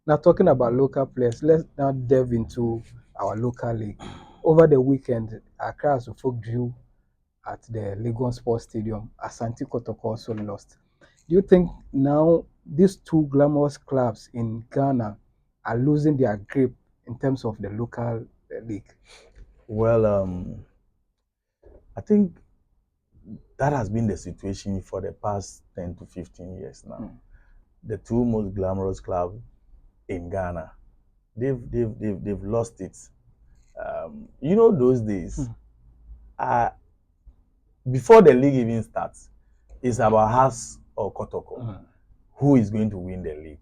Now, talking about local players, let's now delve into our local league. Over the weekend, Accra Folk drew at the Legon Sports Stadium. Asante Kotoko also lost. Do you think now these two glamorous clubs in Ghana are losing their grip in terms of the local league? Well, I think that has been the situation for the past 10 to 15 years now. Mm. The two most glamorous clubs in Ghana, they've lost it. Those days, Mm. uh, before the league even starts, it's about House or Kotoko. Mm. Who is going to win the league?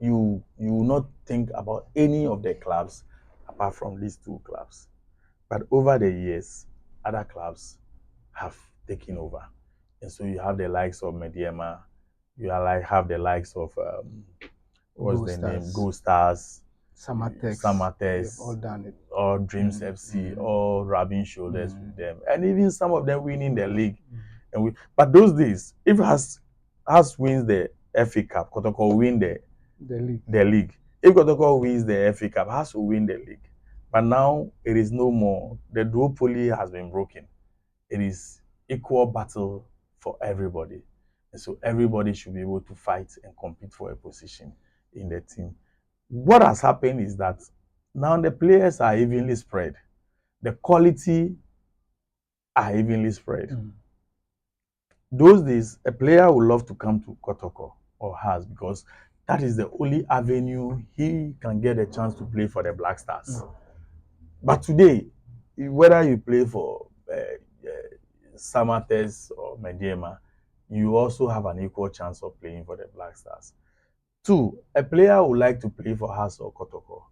You will not think about any of the clubs apart from these two clubs. But over the years, other clubs have taken over. And so you have the likes of Mediema, have the likes of what's Gold the name? Stars, Go Stars, Samatex, they've all Samates, done it. or Dreams Mm. FC, Mm. or rubbing shoulders with Mm. them, and even some of them winning the league. Mm. But those days, if has wins the FA Cup, Kotoko win The league. the league. If Kotoko wins the FA Cup, has to win the league. But now it is no more. The duopoly has been broken. It is equal battle for everybody. And so everybody should be able to fight and compete for a position in the team. What has happened is that now the players are evenly spread. The quality are evenly spread. Mm. Those days, a player would love to come to Kotoko or has because that is the only avenue he can get a chance to play for the Black Stars. Mm. But today, whether you play for Samates or Mediema, you also have an equal chance of playing for the Black Stars. Two, a player would like to play for Has or Kotoko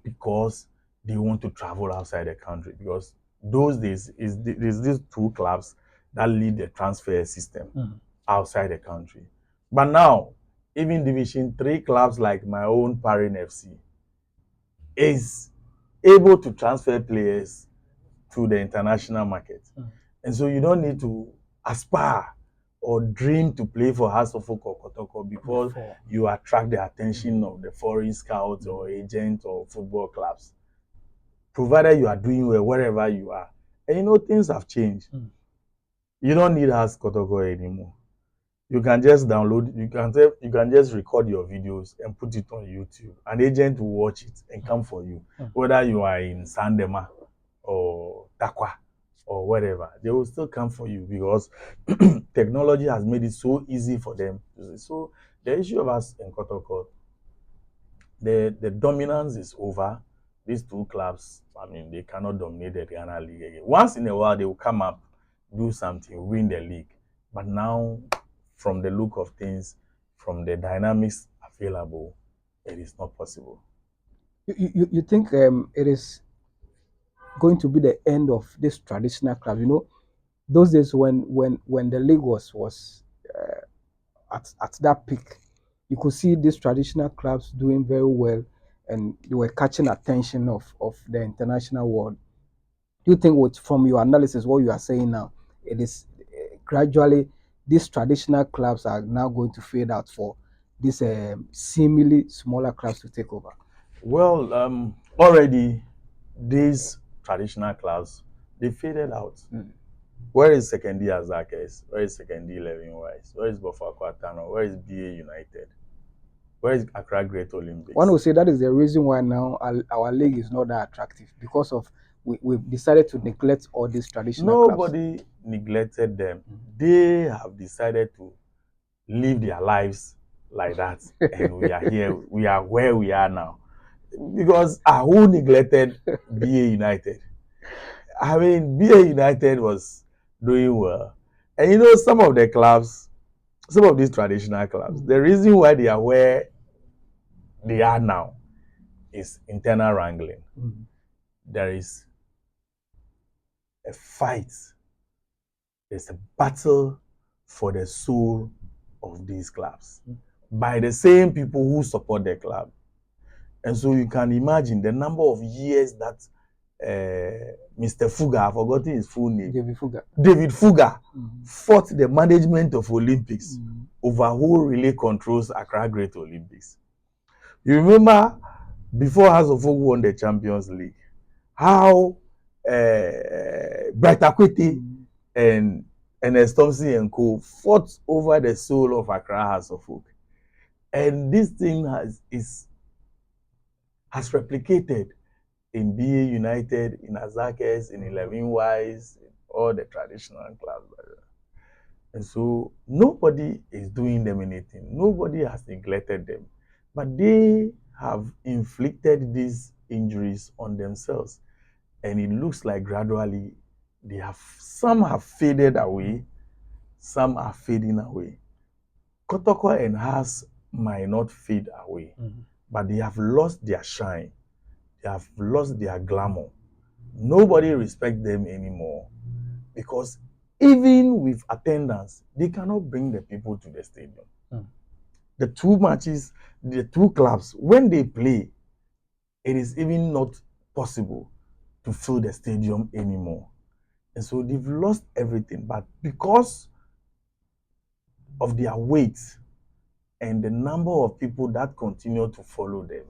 because they want to travel outside the country. Because those days is these two clubs that lead the transfer system Mm. outside the country. But now, even Division 3 clubs like my own Parin FC is able to transfer players to the international market. Mm. And so you don't need to aspire or dream to play for House of Folk or Kotoko because Before. you attract the attention of the foreign scouts or agents or football clubs. Provided you are doing well wherever you are. And things have changed. Mm. You don't need House Kotoko anymore. You can just download, you can just record your videos and put it on YouTube. An agent will watch it and come for you. Mm. Whether you are in Sandema or Takwa or whatever, they will still come for you because technology has made it so easy for them. So the issue of us in Kotoko, the dominance is over. These two clubs, I mean, they cannot dominate the Ghana League again. Once in a while, they will come up, do something, win the league. But now, from the look of things, from the dynamics available, it is not possible. You think it is going to be the end of this traditional club? Those days when the league was at that peak, you could see these traditional clubs doing very well, and they were catching attention of the international world. Do you think, from your analysis, what you are saying now, it is gradually these traditional clubs are now going to fade out for these seemingly smaller clubs to take over? Well, already these traditional clubs they faded out. Mm. Where is Sekendi Azakes? Where is Sekendi 11 Wise? Where is Bofako Atano? Where is BA United? Where is Accra Great One Olympics? would say that is the reason why now our league is not that attractive, because of we've decided to neglect all these traditional clubs. Nobody neglected them. Mm. They have decided to live their lives like that. And we are here. We are where we are now. Because who neglected BA United? I mean, BA United was doing well. And some of the clubs, some of these traditional clubs, the reason why they are where they are now is internal wrangling. Mm. There is a fight, there's a battle for the soul of these clubs by the same people who support the club. And so you can imagine the number of years that Mr. Fuga, I've forgotten his full name, David Fuga, fought the management of Olympics over who really controls Accra Great Olympics. You remember before House of Folk won the Champions League, how Bright Akwete Mm. and Ernest Thompson and co fought over the soul of Accra House of Folk. And this thing has replicated in BA United, in Azakes, in 11 Ys, in all the traditional clubs. And so nobody is doing them anything. Nobody has neglected them. But they have inflicted these injuries on themselves. And it looks like gradually some have faded away, some are fading away. Kotoko and Has might not fade away, but they have lost their shine. They have lost their glamour. Nobody respects them anymore because even with attendance, they cannot bring the people to the stadium. The two matches, the two clubs, when they play, it is even not possible to fill the stadium anymore. And so they've lost everything. But because of their weight and the number of people that continue to follow them,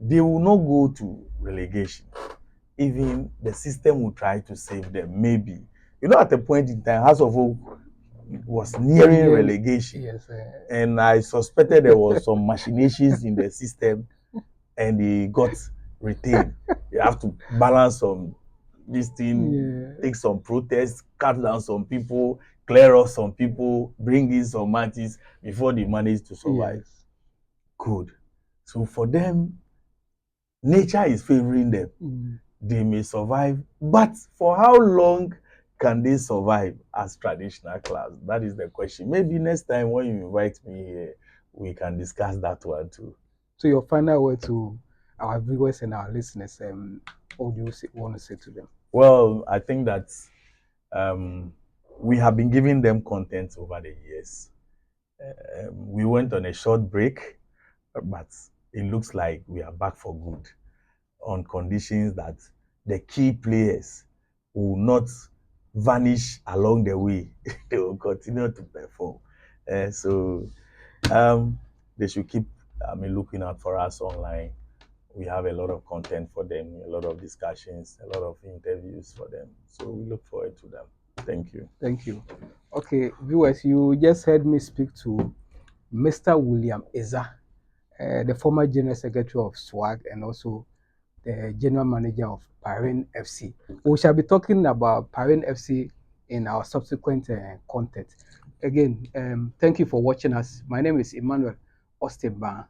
they will not go to relegation. Even the system will try to save them, maybe. You know, at a point in time, House of Oak was nearing relegation. Yes. And I suspected there was some machinations in the system and they got retained. You have to balance some this thing, take some protests, cut down some people, clear off some people, bring in some matches before they manage to survive. Yes. Good. So for them, nature is favoring them. They may survive, but for how long can they survive as traditional clubs? That is the question. Maybe next time when you invite me here, we can discuss that one too. So your final word to our viewers and our listeners, what do you want to say to them? Well, I think that um, we have been giving them content over the years. We went on a short break, but it looks like we are back for good on conditions that the key players will not vanish along the way. They will continue to perform. So they should keep looking out for us online. We have a lot of content for them, a lot of discussions, a lot of interviews for them. So we look forward to them. Thank you. Thank you. Okay, viewers, you just heard me speak to Mr. William Eza, the former General Secretary of SWAG and also the General Manager of Paren FC. We shall be talking about Paren FC in our subsequent content. Again, thank you for watching us. My name is Emmanuel Ostenban.